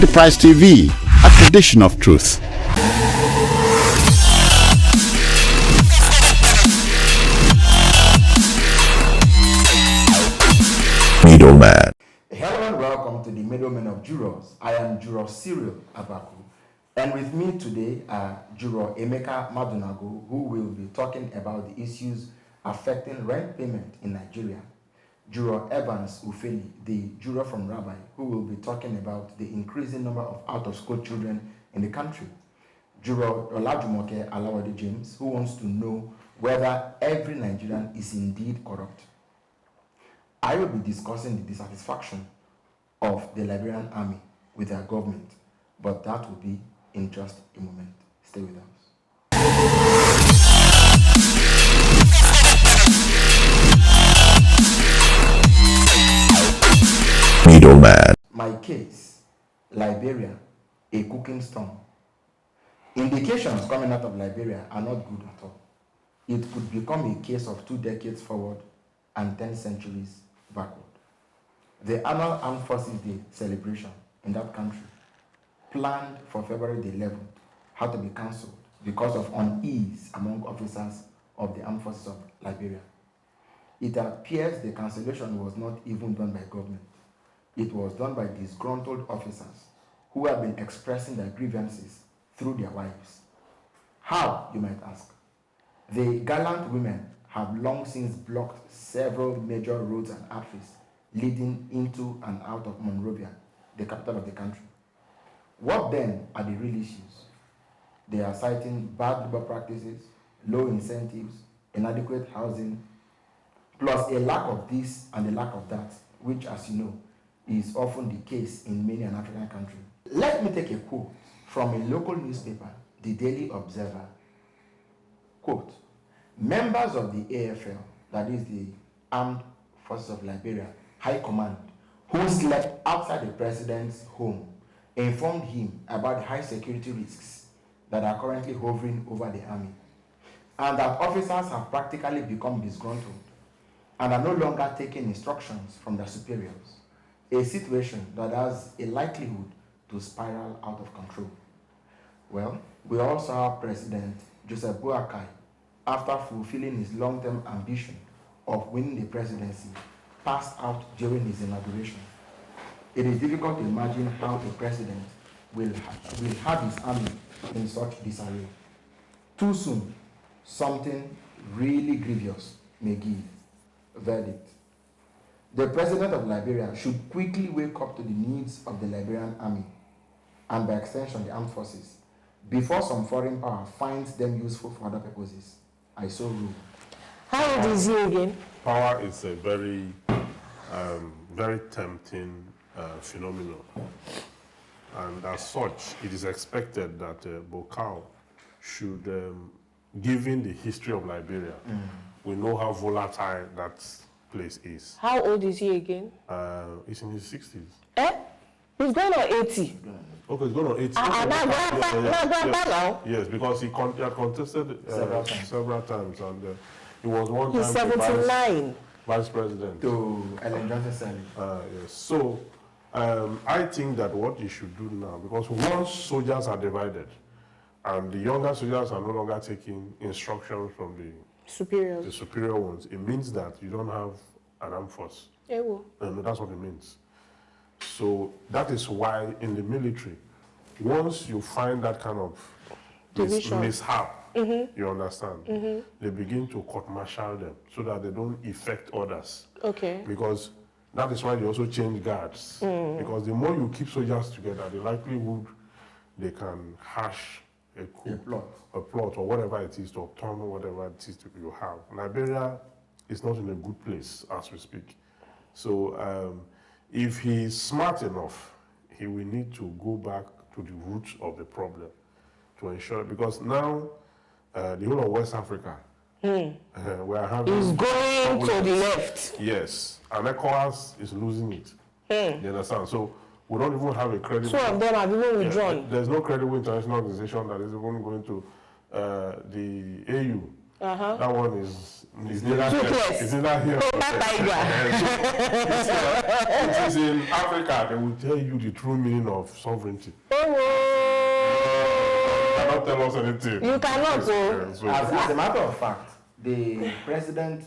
Enterprise TV, a tradition of truth. Middleman. Hello and welcome to the Middleman of Jurors. I am Juror Cyril Abaku. And with me today are Juror Emeka Madunago, who will be talking about the issues affecting rent payment in Nigeria. Juror Evans Ufeli, the juror from Rabbi, who will be talking about the increasing number of out-of-school children in the country. Juror Olajumoke Alawade James, who wants to know whether every Nigerian is indeed corrupt. I will be discussing the dissatisfaction of the Liberian army with their government, but that will be in just a moment. Stay with us. Middleman. My case, Liberia, a cooking storm. Indications coming out of Liberia are not good at all. It could become a case of 2 decades forward and 10 centuries backward. The annual Armed Forces Day celebration in that country, planned for February the 11th, had to be cancelled because of unease among officers of the Armed Forces of Liberia. It appears the cancellation was not even done by government. It was done by disgruntled officers who have been expressing their grievances through their wives. How, you might ask? The gallant women have long since blocked several major roads and arteries leading into and out of Monrovia, the capital of the country. What then are the real issues? They are citing bad labor practices, low incentives, inadequate housing, plus a lack of this and a lack of that, which, as you know, is often the case in many an African country. Let me take a quote from a local newspaper, the Daily Observer. Quote, members of the AFL, that is the Armed Forces of Liberia, High Command, who slept outside the president's home, informed him about the high security risks that are currently hovering over the army, and that officers have practically become disgruntled and are no longer taking instructions from their superiors, a situation that has a likelihood to spiral out of control. Well, we also have President Joseph Boakai, after fulfilling his long-term ambition of winning the presidency, passed out during his inauguration. It is difficult to imagine how a president will have his army in such disarray. Too soon, something really grievous may give. Verdict. The president of Liberia should quickly wake up to the needs of the Liberian army, and by extension the armed forces, before some foreign power finds them useful for other purposes. I so rule. How old is he again? Power is a very, very tempting phenomenon. And as such, it is expected that Bokau should, given the history of Liberia, we know how volatile that place is. How old is he again? He's in his 60s. Eh? He's going on 80. Okay, he's going on 80. Now. Yes, because he had contested several times, and he was one He's time 79. vice president. To Ellen Johnson Sirleaf. Yes. So I think that what you should do now, because once soldiers are divided, and the younger soldiers are no longer taking instructions from the superior ones, it means that you don't have an armed force. That's what it means. So that is why in the military, once you find that kind of mishap, you understand, they begin to court-martial them so that they don't affect others. Okay. Because that is why they also change guards. Because the more you keep soldiers together, the likelihood they can hash a coup, a plot, or whatever it is to upturn whatever it is that you have. Liberia is not in a good place as we speak. So if he is smart enough, he will need to go back to the roots of the problem to ensure, because now the whole of West Africa, we are having... He's going to the left. Yes, and ECOWAS is losing it. You understand? So we don't even have a credible... Some of them have even withdrawn. There's no credible international organization that is even going to the AU That one is neither Toothless. it's neither here. It is in Africa. They will tell you the true meaning of sovereignty. Cannot tell us anything. You cannot. As a matter of fact, the president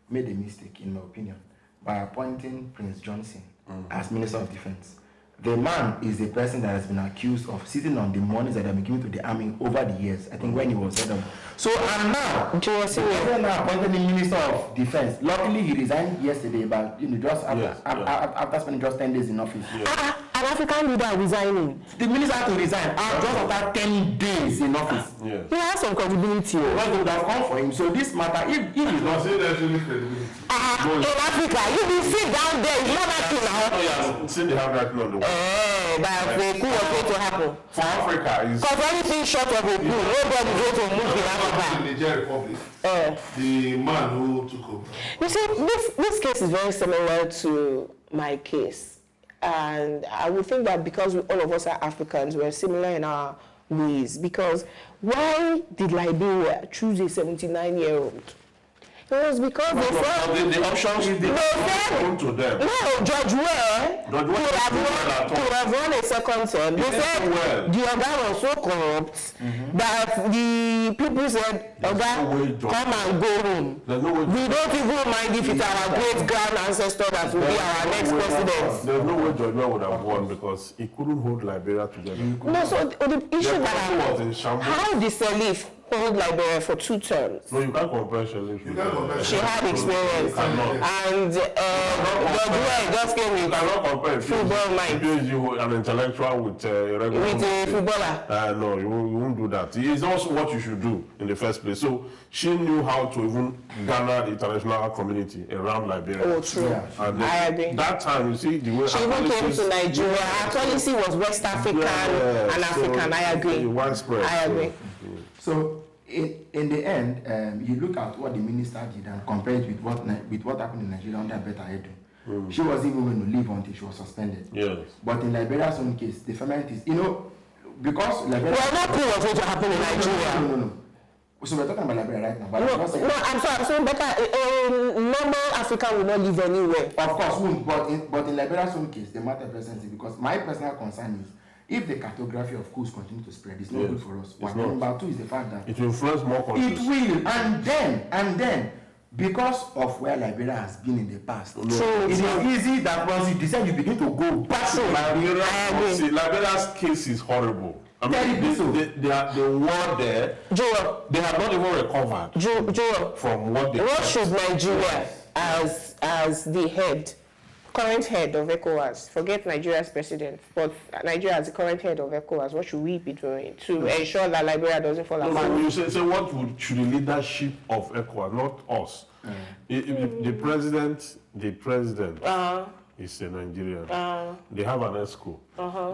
made a mistake, in my opinion, by appointing Prince Johnson as Minister of Defense. The man is the person that has been accused of sitting on the monies that have been given to the army over the years, I think when he was head of. So, and now, the president now appointed the Minister of Defense. Luckily, he resigned yesterday, but just after spending just 10 days in office. An African leader resigning. The minister had to resign just after 10 days in office. Yes. He has some credibility. Well, they would have come for him. So this matter, if he's not saying there's any credibility. In Africa, you will sit down there, you know that thing now. Yeah, since they have that on the wall. But the coup was going to happen. For Africa, is because anything short of a coup, nobody is going to move in Africa. In the Niger Republic, the man who took over. You see, this case is very similar to my case. And I would think that because all of us are Africans, we're similar in our ways. Because why did Liberia choose a 79-year-old? It was because they said the options open to them. No, George Ware could have run a second term. They said the Oga was so corrupt that the people said, Oga, come and go home. We don't even mind if it's our great-grand ancestor that will be our next president. There's no way George Ware would have won because he couldn't hold Liberia together. No, so the issue that was in shambles. How did Salif hold Liberia for 2 terms? No, you can't compare Shelley. She had experience. And George Ware just came with football mind. An intellectual with a regular. With a footballer. No, you won't do that. It's also what you should do in the first place. So she knew how to even garner the international community around Liberia. Oh, true. Yeah. And I agree. That time, you see, the way she even came to Nigeria. Her policy was West African and African. I agree. Widespread. I agree. So in the end, you look at what the minister did and compare it with what happened in Nigeria under Betta Edu. She wasn't even going to leave until she was suspended. Yes. But in Liberia's own case, the ferment is, because Liberia... Well, not cool was going to happen in Nigeria. No. So we're talking about Liberia right now. But no, I'm sorry, Becca, normal African will not live anywhere. Of course, won't. But in Liberia's own case, the matter of essence, because my personal concern is, if the cartography of coups continue to spread, it's not good for us. One. Number 2 is the fact that it will influence more countries. It will, and then, because of where Liberia has been in the past, it is easy that once you decide, you begin to go back to Liberia. See, Liberia's case is horrible. I mean, they were there. Joel, they have not even recovered. Joel, from what they. What should Nigeria, as the current head of ECOWAS, forget Nigeria's president, but Nigeria as the current head of ECOWAS, what should we be doing to ensure that Liberia doesn't fall apart? No, you say what should the leadership of ECOWAS, not us. The president is a Nigerian. They have an ESCO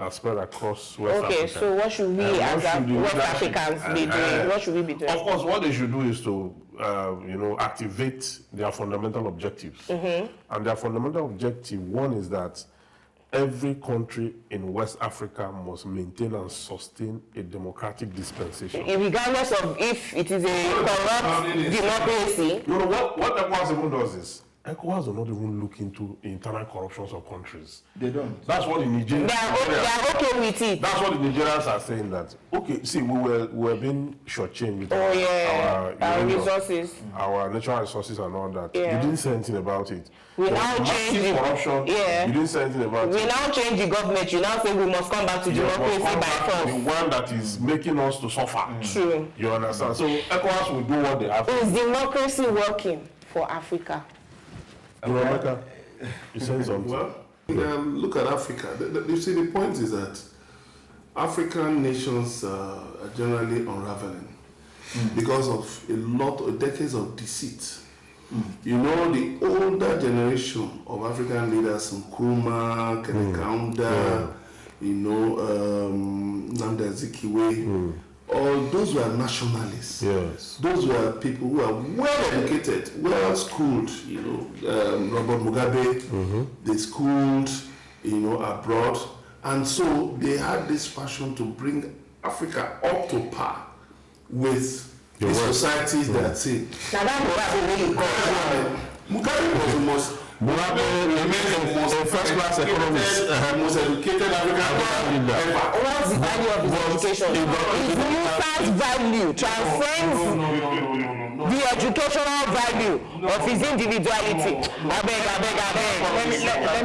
that's spread across West Africa. Okay, so what should we as West Africans be doing? What should we be doing? Of course, what they should do is to activate their fundamental objectives. And their fundamental objective, one is that every country in West Africa must maintain and sustain a democratic dispensation. Regardless of if it is a corrupt democracy. You know what ECOWAS even does is, ECOWAS do not even look into internal corruptions of countries. They don't. That's what the Nigerians. They are okay with it. That's what the Nigerians are saying. That okay, see, we were being shortchanged with our resources, our natural resources and all that. Yeah. You didn't say anything about it. We now change the corruption. Yeah. You didn't say anything about it. We now change the government. You now say we must come back to democracy by force. The one that is making us to suffer. True. You understand? So ECOWAS will do what they have. Is democracy working for Africa? America, you saying something? Well, look at Africa. You see, the point is that African nations are generally unraveling because of a lot of decades of deceit. You know, the older generation of African leaders, Nkrumah, Kenekaunda, Nnamdi Azikiwe, all those were nationalists. Yes. Those were people who are well educated, well schooled. Robert Mugabe, they schooled, abroad, and so they had this passion to bring Africa up to par with The societies that say. Now that Mugabe was the most. Mugabe remains the most first-class economist, most educated African leader ever. What's the value of his education? His newfound value transcends the educational value of his individuality.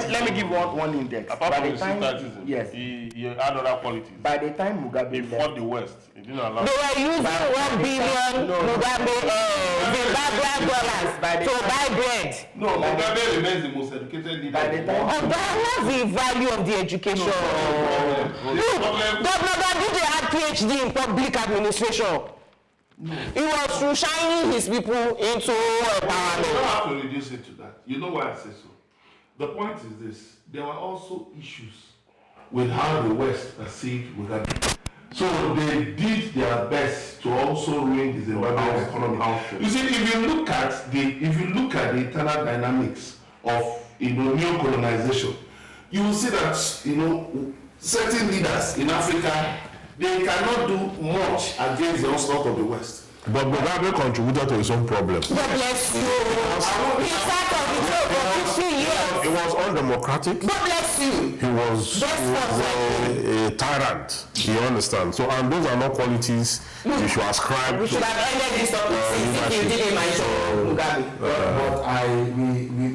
Let me give one index. Apart from his sympathism, yes, he had other qualities. By the time Mugabe fought the West, he didn't allow. They were using 1 billion Mugabe Zimbabwean dollars to buy bread. No, Mugabe remains the most educated leader. By the time, what's the value of the education? Look, Governor Babide had PhD in public administration. He was through shining his people into empowerment. You don't have to reduce it to that. You know why I say so? The point is this: there were also issues with how the West perceived Mugabe. So they did their best to also ruin the Zimbabwean economy. You see, if you look at the internal dynamics of neo-colonization, you will see that certain leaders in Africa, they cannot do much against the onslaught of the West. But Mugabe contributed to his own problem. God bless you. He's part of the job for 15 years. It was undemocratic. God bless you. He was a tyrant. You understand? So, and those are not qualities you should ascribe. We should have ended this topic since you didn't mention Mugabe. But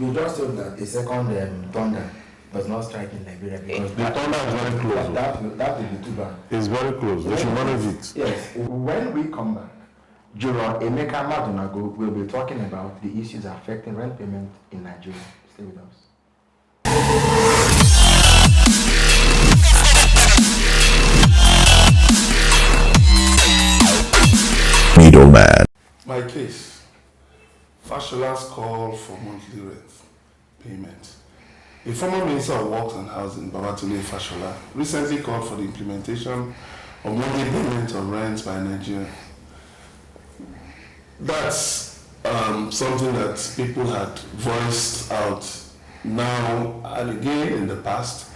we just hope that a second thunder does not strike in Liberia, because the thunder is very close. That will be too bad. It's very close. They should manage it. Yes. When we come back, Juro Emeka Madunago will be talking about the issues affecting rent payment in Nigeria. Stay with us. Middleman. My case, Fashola's call for monthly rent payment. A former Minister of Works and Housing, Babatunde Fashola, recently called for the implementation of monthly payment of rent by Nigeria. That's something that people had voiced out now and again in the past.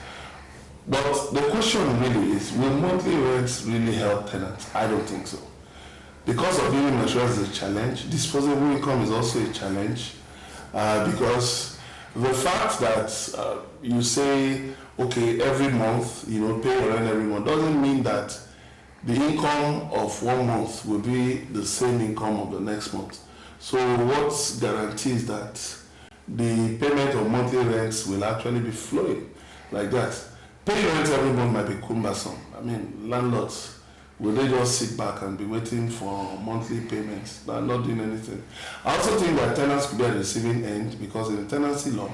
But the question really is, will monthly rents really help tenants? I don't think so. Because of living insurance is a challenge, disposable income is also a challenge, because the fact that you say, okay, every month, pay your rent every month, doesn't mean that the income of 1 month will be the same income of the next month. So what guarantees that the payment of monthly rents will actually be flowing like that? Paying rent every month might be cumbersome. I mean, landlords, will they just sit back and be waiting for monthly payments? They're not doing anything. I also think that tenants could be at the receiving end, because in the tenancy law,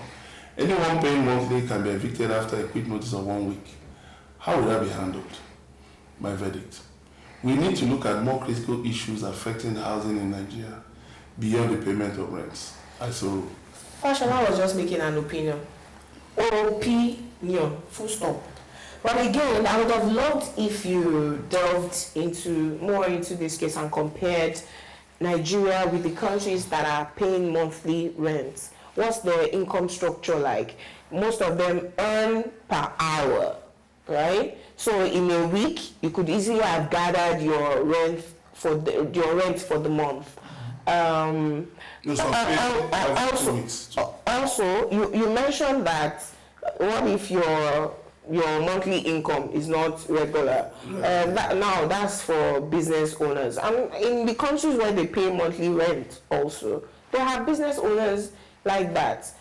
anyone paying monthly can be evicted after a quick notice of 1 week. How will that be handled? My verdict: we need to look at more critical issues affecting housing in Nigeria beyond the payment of rents. Fashola was just making an opinion. Opinion, full stop. But again, I would have loved if you delved more into this case and compared Nigeria with the countries that are paying monthly rents. What's their income structure like? Most of them earn per hour, right? So in a week, you could easily have gathered your rent for the month. Also, you mentioned that what if your monthly income is not regular? That's for business owners. And in the countries where they pay monthly rent also, they have business owners like that.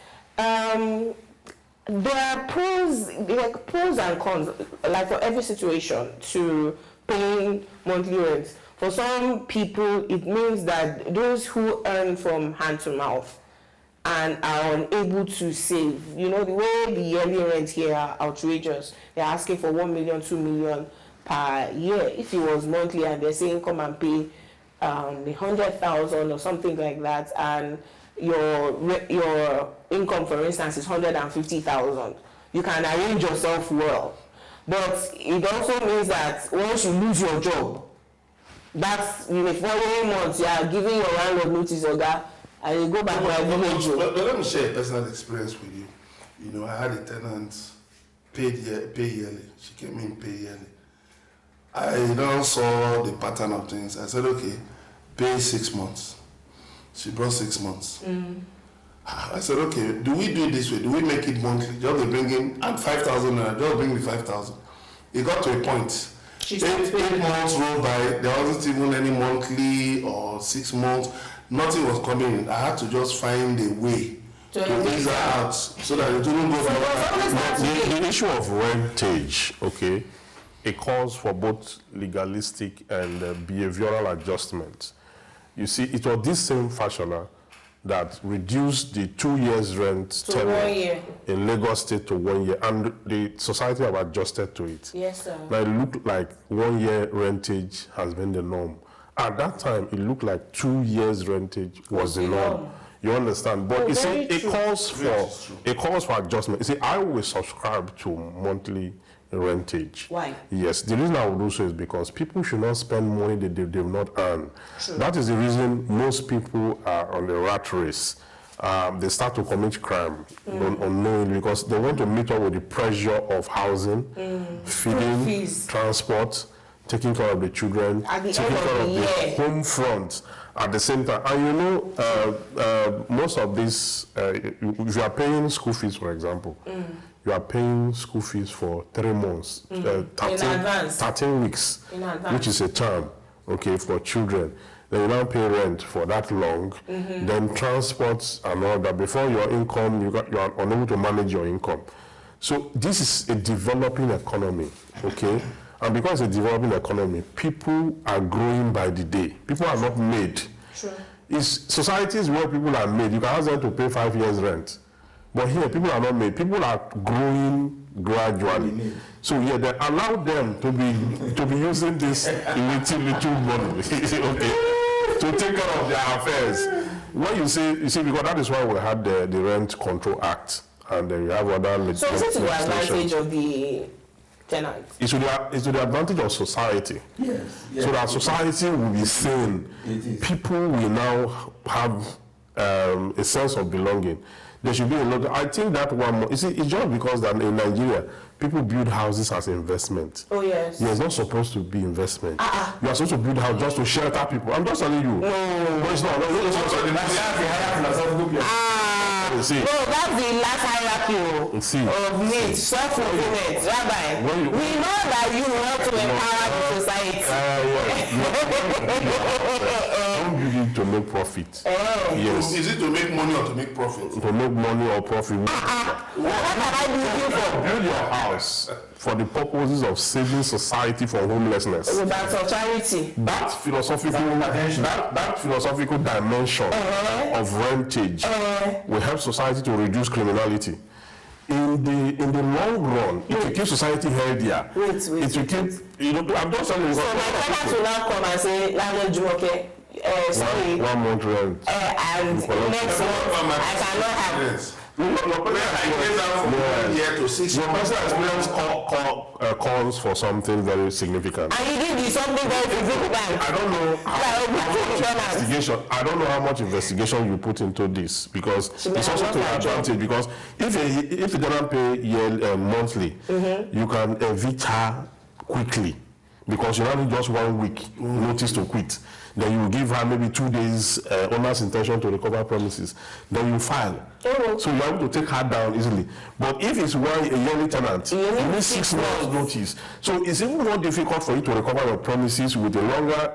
There are pros and cons, like for every situation, to paying monthly rent. For some people, it means that those who earn from hand to mouth and are unable to save, the way the yearly rent here are outrageous. They're asking for 1 million, 2 million per year. If it was monthly and they're saying come and pay 100,000 or something like that, and your income, for instance, is 150,000, you can arrange yourself well. But it also means that once you lose your job, that's in the following months you are giving your landlord notice, and you go back to your village. Let me share a personal experience with you. I had a tenant pay yearly. She came in pay yearly. I now saw the pattern of things. I said, okay, pay 6 months. She brought 6 months. I said, okay, do we do it this way? Do we make it monthly? Just bring in and 5,000 naira, just bring the 5,000. It got to a point. 8 months rolled by, there wasn't even any monthly or 6 months. Nothing was coming in. I had to just find a way to ease her out so that it wouldn't go the issue of rentage, okay, it calls for both legalistic and behavioral adjustments. You see, it was this same fashioner that reduced the 2 years rent tenure in Lagos State to 1 year, and the society have adjusted to it. Yes, sir. Now it looked like 1 year rentage has been the norm. At that time, it looked like 2 years rentage was the norm. You understand? But you see, it calls for adjustment. You see, I will subscribe to monthly rentage. Why? Yes, the reason I would do so is because people should not spend money that they've not earned. True. That is the reason most people are on the rat race. They start to commit crime unknowingly because they want to meet up with the pressure of housing, feeding, transport, taking care of the children, taking care of the home front at the same time. And you know, most of this, if you are paying school fees, for example, you are paying school fees for 3 months, 13 weeks, which is a term, okay, for children. Then you now pay rent for that long, then transport and all that. Before your income, you are unable to manage your income. So this is a developing economy, okay? And because it's a developing economy, people are growing by the day. People are not made. True. It's societies where people are made. You can ask them to pay 5 years rent. But here, people are not made. People are growing gradually. So yeah, they allow them to be using this little money, okay, to take care of their affairs. When you see, because that is why we had the Rent Control Act, and then you have other legislation. So is it to the advantage of the tenants? It's to the advantage of society. Yes. So that society will be sane. People will now have a sense of belonging. There should be a lot. I think that one more. You see, it's just because that in Nigeria, people build houses as investment. Oh yes. Yeah, it's not supposed to be investment. You are supposed to build a house just to shelter people. I'm just telling you. No. But it's not. You see. No, that's the last hierarchy of needs, self-fulfillment. Rabbi, we know that you want to empower the society. Don't build it to make profit. Yes. Is it to make money or to make profit? To make money or profit. What am I looking for? Build your house for the purposes of saving society from homelessness. That's of charity. That philosophical dimension of rentage will help society to reduce criminality. In the long run, it will keep society healthier. It will keep, you know, I'm just telling you. So my tenants will now come and say, landlord Jumoke, sorry. 1 month rent. And next month, I cannot have. Yes. Your personal experience calls for something very significant. And you did something very significant. I don't know how much investigation you put into this, because it's also to your advantage. Because if you don't pay monthly, you can evict her quickly, because you only just 1 week notice to quit. Then you give her maybe 2 days owner's intention to recover premises. Then you file. So you're able to take her down easily. But if it's a yearly tenant, you need 6 months notice. So it's even more difficult for you to recover your premises with a longer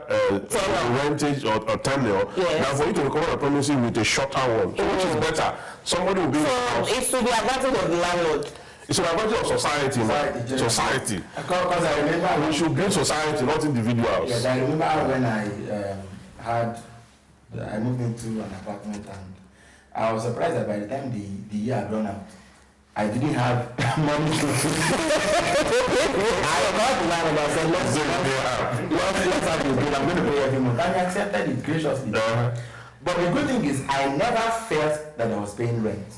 rentage or tenure than for you to recover your premises with a shorter one. So which is better? Somebody will be in the house. It's to the advantage of the landlord. It's an advantage of society. Society. Because I remember we should build society, not individuals. Yes, I remember when I moved into an apartment, and I was surprised that by the time the year had run out, I didn't have money to I called the landlord and said, let's have this bill. I'm going to pay every month. And he accepted it graciously. But the good thing is, I never felt that I was paying rent.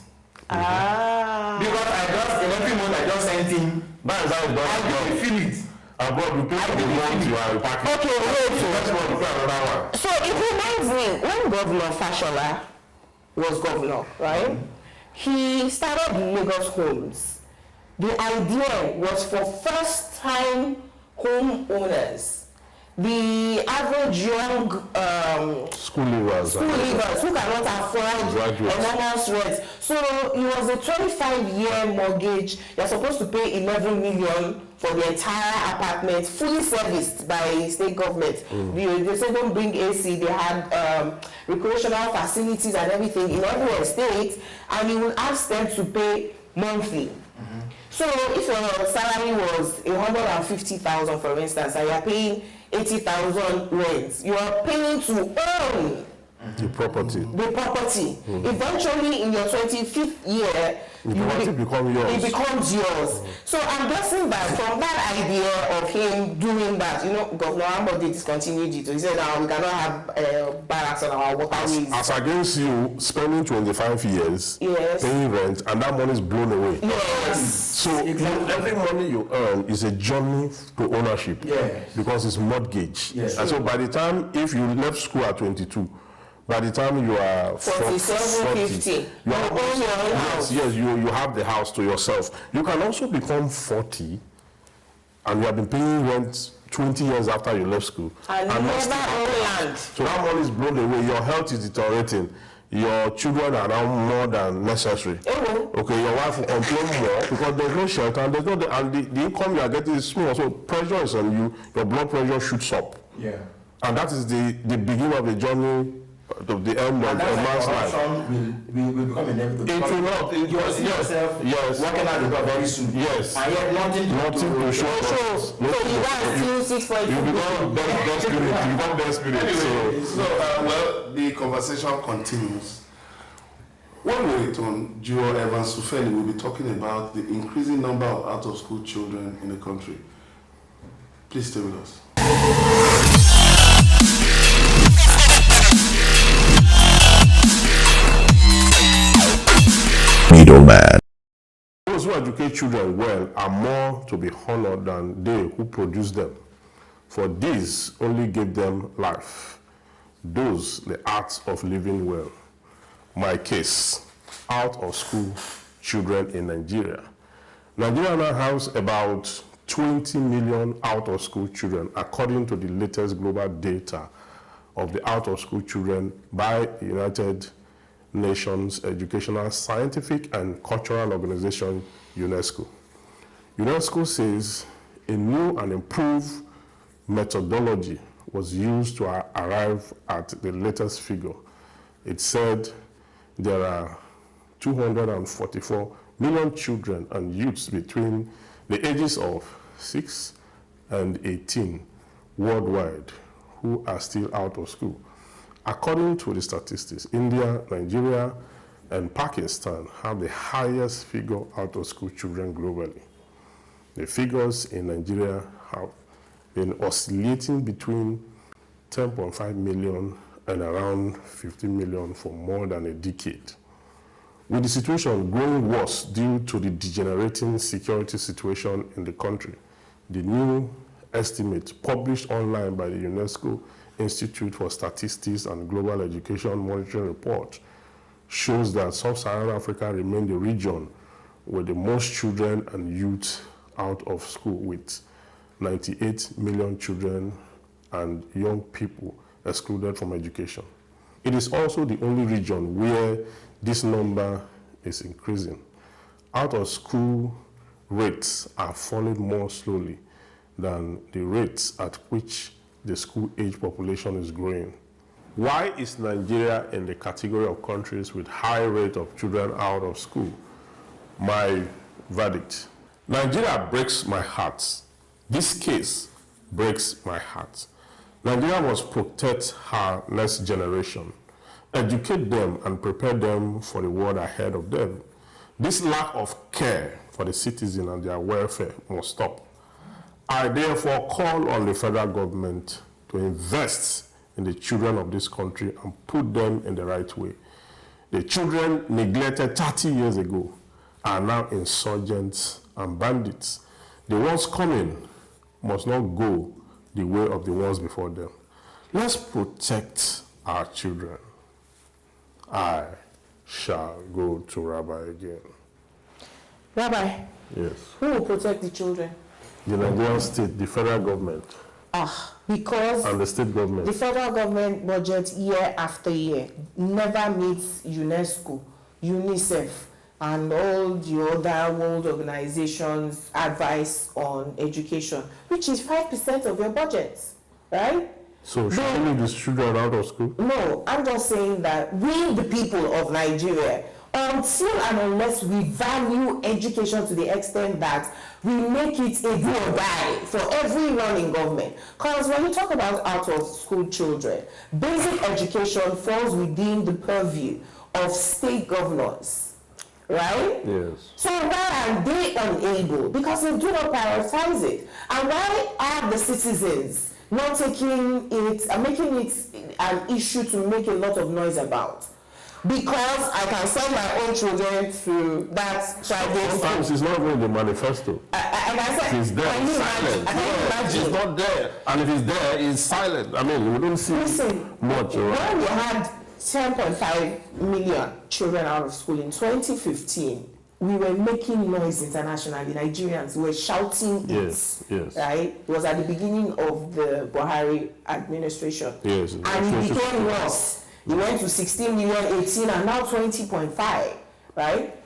Because every month I just sent him. That's how it does. I didn't feel it. Abroad, you pay for the month you are packing. Okay, wait. That's what you pay another one. So it reminds me, when Governor Fashola was governor, right? He started Lagos Homes. The idea was for first-time homeowners the average young school leavers who cannot afford enormous rent. So it was a 25-year mortgage. You're supposed to pay 11 million for the entire apartment, fully serviced by state government. They said don't bring AC. They had recreational facilities and everything in every estate, and you will ask them to pay monthly. So if your salary was 150,000, for instance, and you are paying 80,000 rent, you are paying to own the property. Eventually, in your 25th year, it becomes yours. So I'm guessing that from that idea of him doing that, Governor Ambo discontinued it. He said, we cannot have barracks on our waterways. As against you spending 25 years paying rent, and that money is blown away. Yes. So every money you earn is a journey to ownership because it's mortgage. Yes. And so by the time, if you left school at 22, by the time you are 47, 50, you own your own house. Yes, you have the house to yourself. You can also become 40 and you have been paying rent 20 years after you left school. And never own land. So that money is blown away. Your health is deteriorating. Your children are now more than necessary. Okay, your wife will complain more because there's no shelter and there's the income you are getting is small. So pressure is on you. Your blood pressure shoots up. Yeah. And that is the beginning of the journey. To the end of a man's life. Will become inevitable. It will not. You will see yourself working out the door very soon. Yes. And yet nothing to show. So you guys still 6.2. You become desperate. So, the conversation continues. When we return, Joel Evans Sufeli will be talking about the increasing number of out-of-school children in the country. Please stay with us. Middleman. Those who educate children well are more to be honored than they who produce them, for these only give them life, those the art of living well. My case, out of school children in Nigeria. Nigeria now has about 20 million out of school children, according to the latest global data of the out of school children by the United Nations Educational, Scientific and Cultural Organization, UNESCO. UNESCO says a new and improved methodology was used to arrive at the latest figure. It said there are 244 million children and youths between the ages of 6 and 18 worldwide who are still out of school. According to the statistics, India, Nigeria, and Pakistan have the highest figure out of school children globally. The figures in Nigeria have been oscillating between 10.5 million and around 15 million for more than a decade. With the situation growing worse due to the degenerating security situation in the country, the new estimate published online by the UNESCO Institute for Statistics and Global Education Monitoring Report shows that Sub-Saharan Africa remains the region with the most children and youth out of school, with 98 million children and young people excluded from education. It is also the only region where this number is increasing. Out of school rates are falling more slowly than the rates at which the school-age population is growing. Why is Nigeria in the category of countries with high rate of children out of school? My verdict: Nigeria breaks my heart. This case breaks my heart. Nigeria must protect her next generation, educate them and prepare them for the world ahead of them. This lack of care for the citizen and their welfare must stop. I therefore call on the federal government to invest in the children of this country and put them in the right way. The children neglected 30 years ago are now insurgents and bandits. The ones coming must not go the way of the ones before them. Let's protect our children. I shall go to Rabbi again. Rabbi, yes. Who will protect the children? The Nigerian state, the federal government. Because and the state government. The federal government budget year after year never meets UNESCO, UNICEF, and all the other world organizations' advice on education, which is 5% of your budget, right? So should we leave these children out of school? No, I'm just saying that we, the people of Nigeria, until and unless we value education to the extent that we make it a do or die for everyone in government. Because when you talk about out of school children, basic education falls within the purview of state governors, right? Yes. So why are they unable? Because they do not prioritize it. And why are the citizens not taking it and making it an issue to make a lot of noise about? Because I can send my own children to that private school. Sometimes it's not even the manifesto. And I said, It's there, can you silent. imagine? Can you imagine? It's not there. And if it's there, it's silent. I mean, we don't see much. When we had 10.5 million children out of school in 2015, we were making noise internationally. Nigerians were shouting yes, it. Yes. Right? It was at the beginning of the Buhari administration. Yes. And it became worse. It went to 16 million, 18, and now 20.5, right?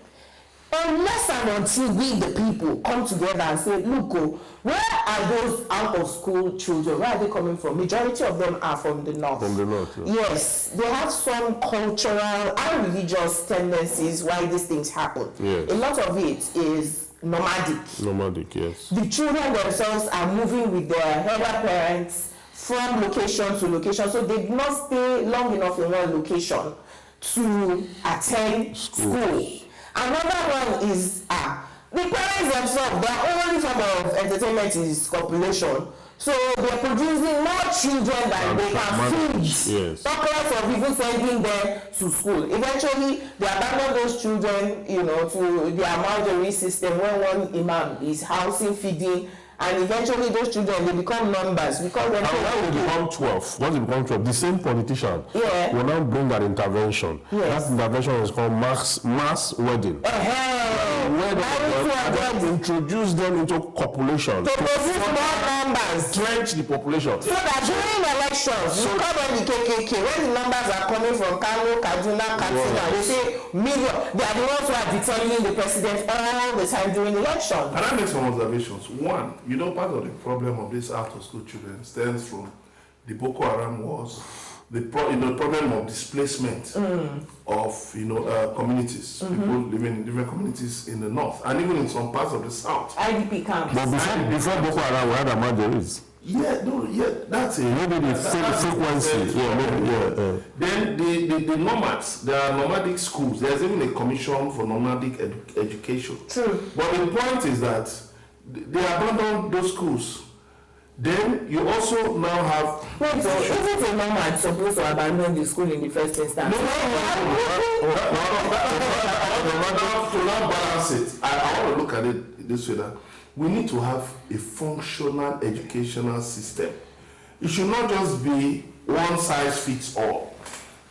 Unless and until we, the people, come together and say, look, where are those out of school children? Where are they coming from? Majority of them are from the north. From the north, yeah. Yes, they have some cultural and religious tendencies why these things happen. Yes. A lot of it is nomadic. Nomadic, yes. The children themselves are moving with their elder parents from location to location, so they do not stay long enough in one location to attend school. Another one is the parents themselves, their only form of entertainment is copulation. So they're producing more children than they can feed. Yes. Talk less of even sending them to school. Eventually, they abandon those children, to their Maldives system when one imam is housing, feeding, and eventually those children, they become numbers. Because when they become 12, once they become 12, the same politician will now bring an intervention. Yes. That intervention is called mass wedding. Introduce them into copulation. To produce more numbers. Drench the population. So that during elections, you call them the KKK. When the numbers are coming from Kano, Kaduna, Katsina, they say million. They are the ones who are determining the president all the time during elections. And I make some observations. One, part of the problem of these out-of-school children stems from the Boko Haram wars, the problem of displacement of communities, people living in different communities in the north, and even in some parts of the south. IDP camps. But before Boko Haram, we had Ahmadiyas. That's it. Maybe the frequency. Then the nomads, there are nomadic schools. There's even a commission for nomadic education. True. But the point is that they abandon those schools. Then you also now have... Wait, so isn't a nomad supposed to abandon the school in the first instance? No. To now balance it, I want to look at it this way, that we need to have a functional educational system. It should not just be one size fits all.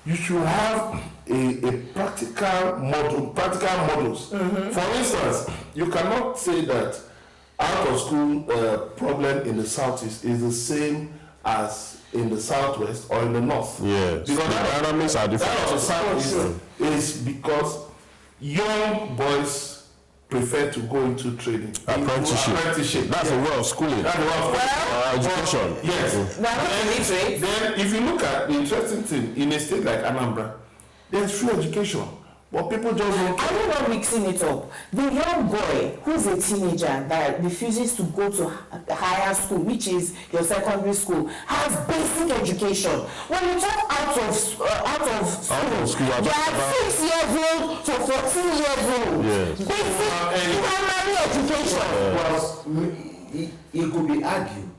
You should have a practical models. For instance, you cannot say that out of school problem in the southeast is the same as in the southwest or in the north. Yes. Because the dynamics are different. That of the southeast is because young boys prefer to go into training. Apprenticeship. That's a way of schooling. That's a way of education. Yes. Then if you look at the interesting thing, in a state like Anambra, there's free education. But people just don't. Are you not mixing it up? The young boy who's a teenager that refuses to go to higher school, which is your secondary school, has basic education. When you talk out of school, they are 6 years old to 14 years old. Yes. Basic primary education. Well, it could be argued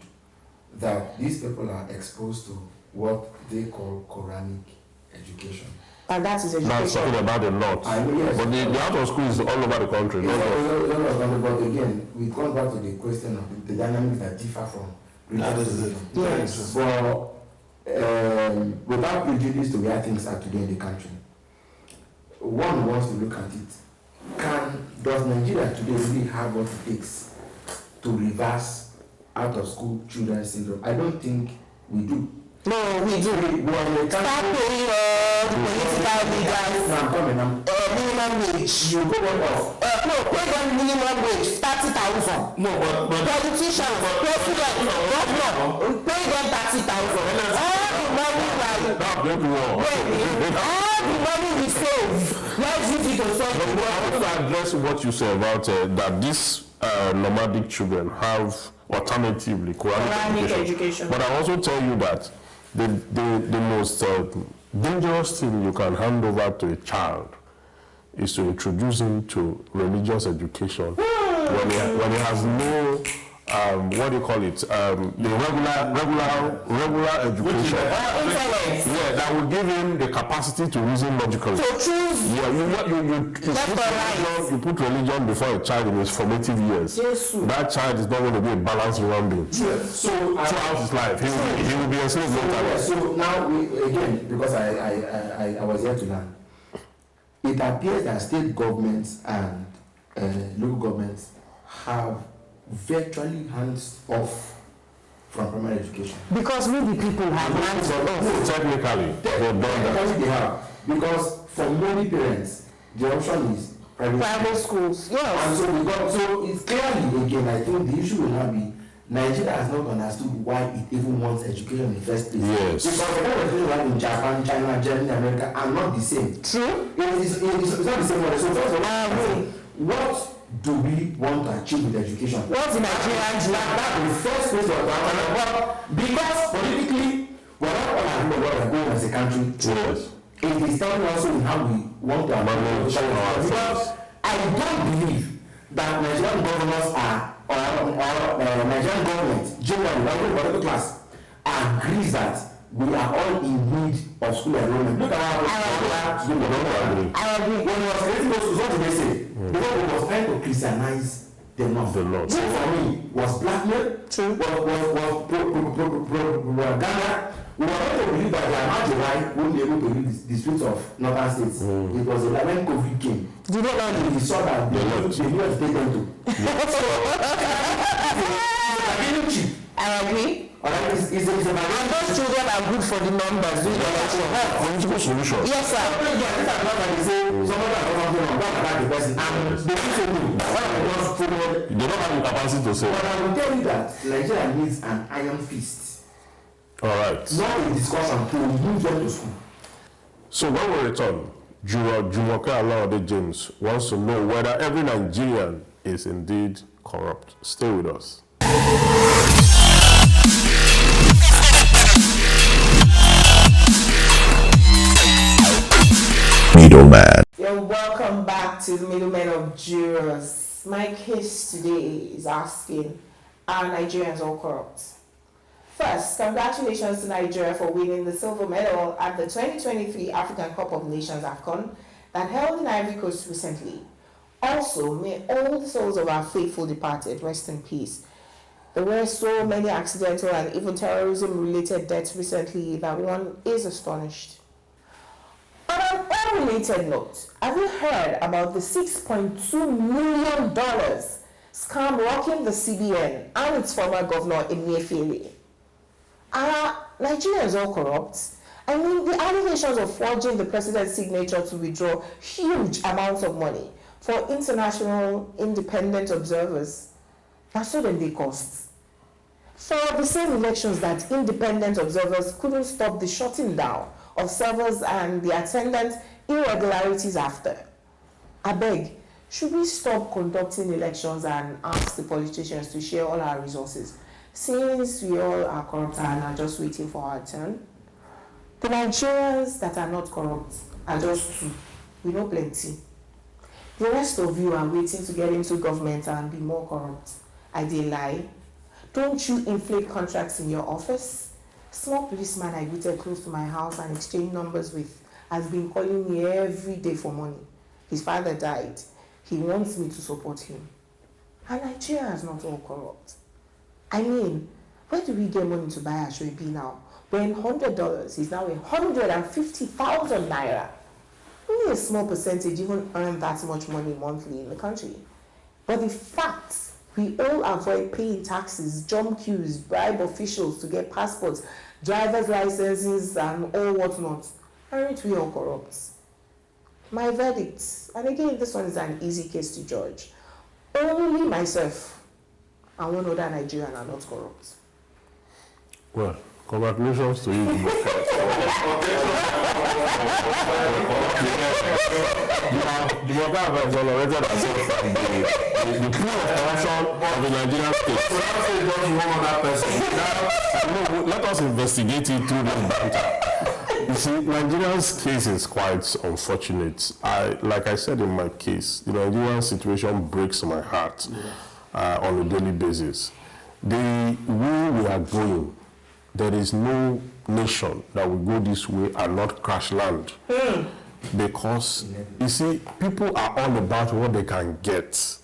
that these people are exposed to what they call Quranic education. And that is education. That's talking about the north. Yes. But the out of school is all over the country. But again, we come back to the question of the dynamics that differ from region. Yes. But without prejudice to where things are today in the country, one wants to look at it. Does Nigeria today really have what it takes to reverse out of school children syndrome? I don't think we do. No, we do. Start paying all the political leaders minimum wage. You go off. No, pay them minimum wage, 30,000. No, but politicians, president, governor, pay them 30,000. All the money we save, let's use it to solve the problem. I want to address what you say about that these nomadic children have alternatively Quranic education. But I also tell you that the most dangerous thing you can hand over to a child is to introduce him to religious education when he has no what do you call it? The regular education. Yeah, that will give him the capacity to reason logically. So choose. Yeah, you put religion before a child in his formative years. Yes. That child is not going to be a balanced human being. Yes. So throughout his life, he will be enslaved. So now again, because I was here to learn, it appears that state governments and local governments have virtually hands off from primary education. Because we the people have hands off. Technically, they've done that. They have. Because for many parents, the option is private schools. Yes. And so it's clearly, again, I think the issue will not be Nigeria has not understood why it even wants education in the first place. Yes. Because the kind of education we have in Japan, China, Germany, America are not the same. True. It's not the same model. So first of all, what do we want to achieve with education? What's the Nigerian dream? That's the first place of our because politically, we're not all agreeing what we're going as a country. Yes. It is telling also in how we want to manage our because I don't believe that Nigerian governors are or Nigerian government, generally, or political class, agrees that we are all in need of school enrollment. Look at how school enrollment. I agree. When we were creating those schools, what did they say? Because we was trying to Christianize the North. So for me, was blackmail, was propaganda. We were not to believe that the Amajiri won't be able to read the streets of northern states. It was a when COVID came. Did they not? We saw that they knew to take them to. I agree. Alright, it's and those children are good for the numbers. Political solution. Yes, sir. They don't have the capacity to say. But I will tell you that Nigeria needs an iron fist. All right. Not a discussion to move them to school. So when we return, Jumoke Alawade James wants to know whether every Nigerian is indeed corrupt. Stay with us. Middleman. You're welcome back to the Middleman of Jurors. My case today is asking, are Nigerians all corrupt? First, congratulations to Nigeria for winning the silver medal at the 2023 African Cup of Nations AFCON that held in Ivory Coast recently. Also, may all the souls of our faithful departed rest in peace. There were so many accidental and even terrorism-related deaths recently that one is astonished. On an unrelated note, have you heard about the $6.2 million scam rocking the CBN and its former governor Emefiele? Are Nigerians all corrupt? I mean, the allegations of forging the president's signature to withdraw huge amounts of money for international independent observers, that's what they cost. For the same elections that independent observers couldn't stop the shutting down of servers and the attendant irregularities after. I beg, should we stop conducting elections and ask the politicians to share all our resources, since we all are corrupt and are just waiting for our turn? The Nigerians that are not corrupt are just two. We know plenty. The rest of you are waiting to get into government and be more corrupt. I did lie. Don't you inflate contracts in your office? Small policeman I greeted close to my house and exchanged numbers with has been calling me every day for money. His father died. He wants me to support him. And Nigeria is not all corrupt. I mean, where do we get money to buy Ashwebi now? When $100 is now 150,000 naira. Only a small percentage even earn that much money monthly in the country. But the fact We all avoid paying taxes, jump queues, bribe officials to get passports, driver's licenses, and all whatnot. Aren't we all corrupt? My verdict, and again, this one is an easy case to judge. Only myself and one other Nigerian are not corrupt. Well, congratulations to you. The Moga have exonerated ourselves from the pool of corruption of the Nigerian state. Let us investigate it through the banter. You see, Nigeria's case is quite unfortunate. Like I said in my case, the Nigerian situation breaks my heart on a daily basis. The way we are going, there is no nation that will go this way and not crash land. Because, you see, people are all about what they can get,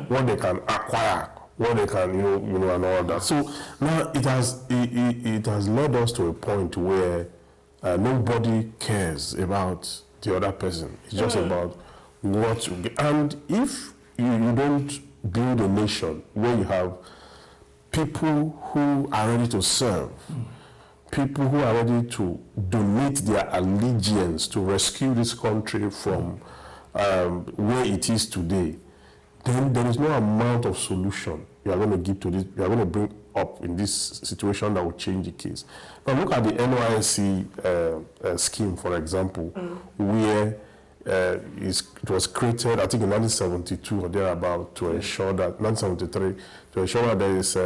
what they can acquire, what they can, and all that. So now it has led us to a point where nobody cares about the other person. It's just about what you get. And if you don't build a nation where you have people who are ready to serve, people who are ready to donate their allegiance to rescue this country from where it is today, then there is no amount of solution you are going to give to this, you are going to bring up in this situation that will change the case. Now look at the NYSC scheme, for example, where it was created, I think in 1972 or thereabout, to ensure that, 1973, to ensure that there is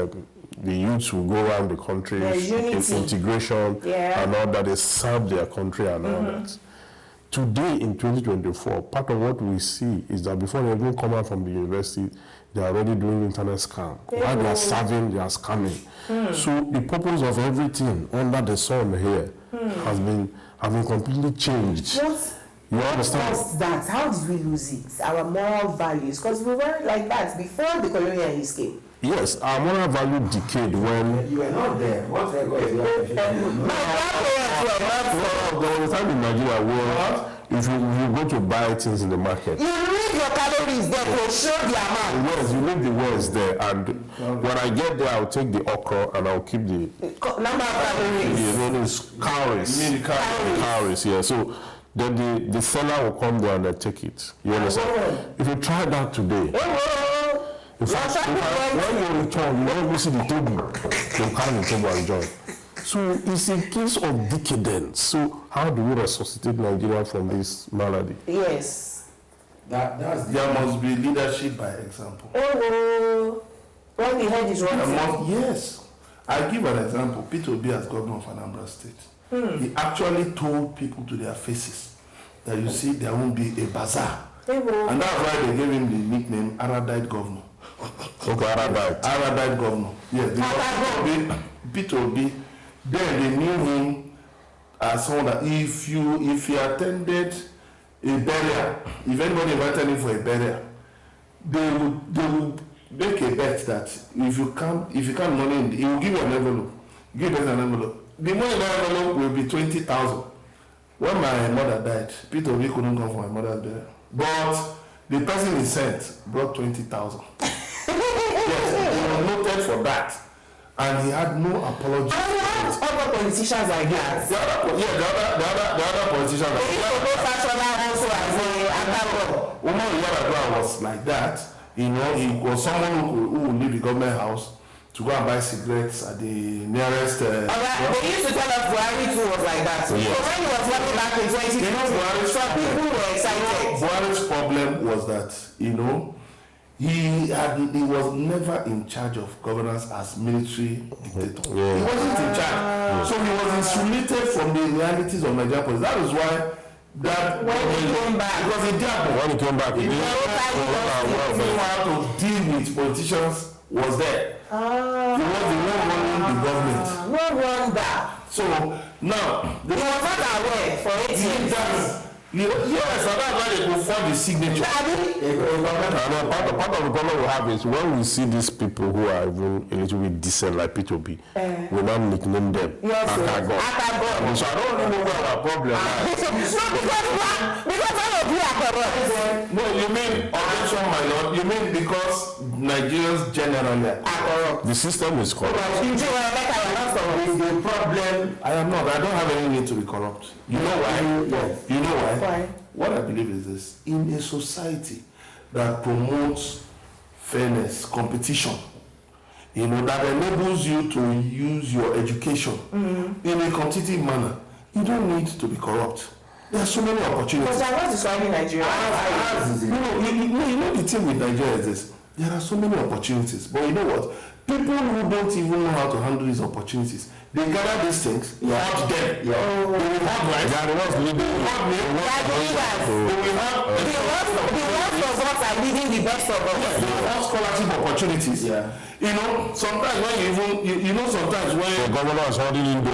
the youths will go around the country, integration, and all that, they serve their country and all that. Today, in 2024, part of what we see is that before they even come out from the university, they are already doing internet scam. While they are serving, they are scamming. So the purpose of everything under the sun here has been completely changed. You understand? What's that? How did we lose it? Our moral values, because we weren't like that before the colonialists came. Yes, our moral value decayed when... You were not there. What record is your There was a time in Nigeria where if you go to buy things in the market... You read your calories there to show the amount. Yes, you read the words there, and when I get there, I'll take the okra and I'll keep the... Number of calories. Calories. You mean calories, yeah. So then the seller will come there and they'll take it. You understand? If you try that today... In fact, when you return, you don't see the table. You carry the table and join. So it's a case of decadence. So how do we resuscitate Nigeria from this malady? Yes. There must be leadership by example. When the head is wrong. Yes. I give an example. Peter Obi as governor of Anambra State. He actually told people to their faces that you see there won't be a bazaar. And that's why they gave him the nickname Aradite Governor. Okay, Aradite Governor. Yes, because Peter Obi, then they knew him as someone that if he attended a burial, if anybody invited him for a burial, they would make a bet that if you can't money, he will give you an envelope. Give us an envelope. The money in that envelope will be 20,000. When my mother died, Peter Obi couldn't come for my mother's burial. But the person he sent brought 20,000. Yes, he was noted for that. And he had no apology. And we have other politicians like that. The other politicians like that. Umar Yar'Adua was like that. He was someone who would leave the government house to go and buy cigarettes at the nearest... They used to tell us Buhari too was like that. So when he was working back in 2015, some people were excited. Buhari's problem was that, he was never in charge of governance as military dictator. He wasn't in charge. So he was insulated from the realities of Nigerian politics. That is why when he came back, because he didn't know how to deal with politicians was there. He was the one running the government. No wonder. So now he was not aware for 8 years. Yes, so that's why they go for the signature. Part of the problem we have is when we see these people who are even a little bit decent, like P2B, we now nickname them Akago. So I don't really know what our problem is. Because all of you are corrupt. No, you mean Operation My Lord? You remain because Nigerians generally are corrupt. The system is corrupt. The problem, I am not. I don't have any need to be corrupt. You know why? Yes. You know why? Why? What I believe is this: in a society that promotes fairness, competition, that enables you to use your education in a competitive manner, you don't need to be corrupt. There are so many opportunities. But I'm not describing Nigeria. The thing with Nigeria is this: there are so many opportunities, but you know what? People who don't even know how to handle these opportunities, they gather these things, you have them. They will have rights. They are the ones leading. The worst of us are leading the best of us. They have scholarship opportunities. Yeah. Sometimes when sometimes when the governor is holding in the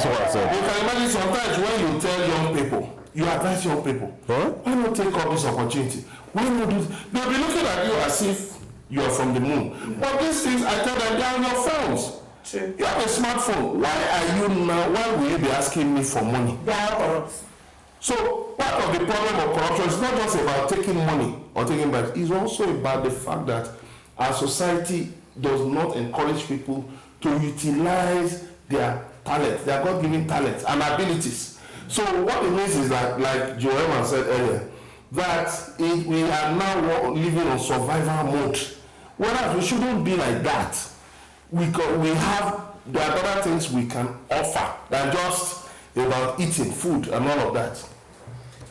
you can imagine sometimes when you tell young people, you advise young people, why not take up this opportunity? Why not do this? They'll be looking at you as if you are from the moon. Yeah. But these things, I tell them, they are on your phones. True. You have a smartphone. Why will you be asking me for money? They are corrupt. So part of the problem of corruption is not just about taking money or taking back. It's also about the fact that our society does not encourage people to utilize their talent, their God-given talents and abilities. So what it means is that, like Joanna said earlier, that we are now living on survival mode. Whereas we shouldn't be like that. There are other things we can offer than just about eating food and all of that.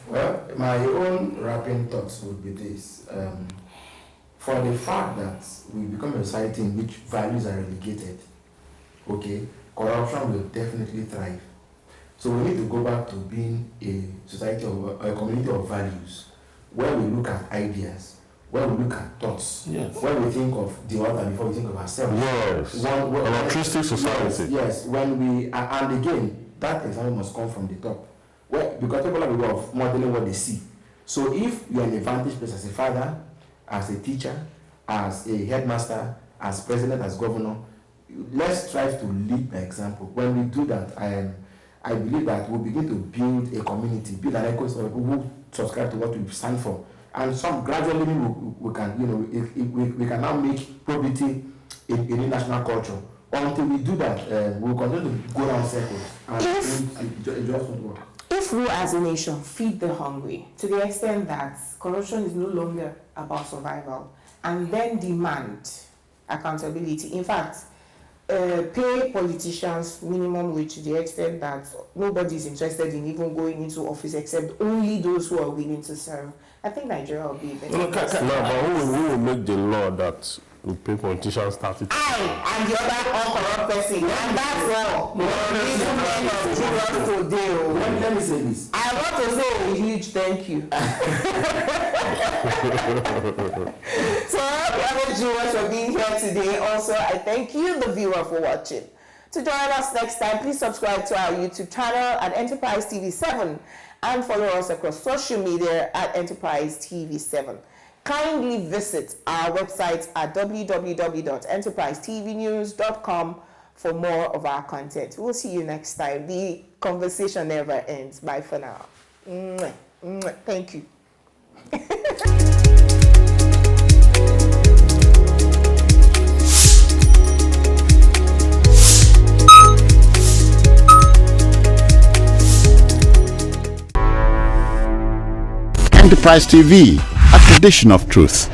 Well, my own wrapping thoughts would be this. For the fact that we become a society in which values are relegated, corruption will definitely thrive. So we need to go back to being a society of a community of values, where we look at ideas, where we look at thoughts, where we think of the other before we think of ourselves. Yes. An altruistic society. Yes. When we and again, that example must come from the top, because people have a way of modeling what they see. So if you are in a vantage place as a father, as a teacher, as a headmaster, as president, as governor, let's strive to lead by example. When we do that, I believe that we'll begin to build a community, build an ecosystem of people who subscribe to what we stand for, and some gradually we can we can now make probity a new national culture. Until we do that, we'll continue to go around circles and it just won't work. If we as a nation feed the hungry to the extent that corruption is no longer about survival, and then demand accountability, in fact, pay politicians minimum wage to the extent that nobody is interested in even going into office except only those who are willing to serve, I think Nigeria will be better. But who will make the law that will pay politicians 30? I am the other uncorrupt person, and that's all. Let me say this. I want to say a huge thank you. So I want to viewers for being here today. Also, I thank you, the viewer, for watching. To join us next time, please subscribe to our YouTube channel at Enterprise TV 7 and follow us across social media at Enterprise TV 7. Kindly visit our website at www.enterprisetvnews.com for more of our content. We'll see you next time. The conversation never ends. Bye for now. Thank you. Enterprise TV, a tradition of truth.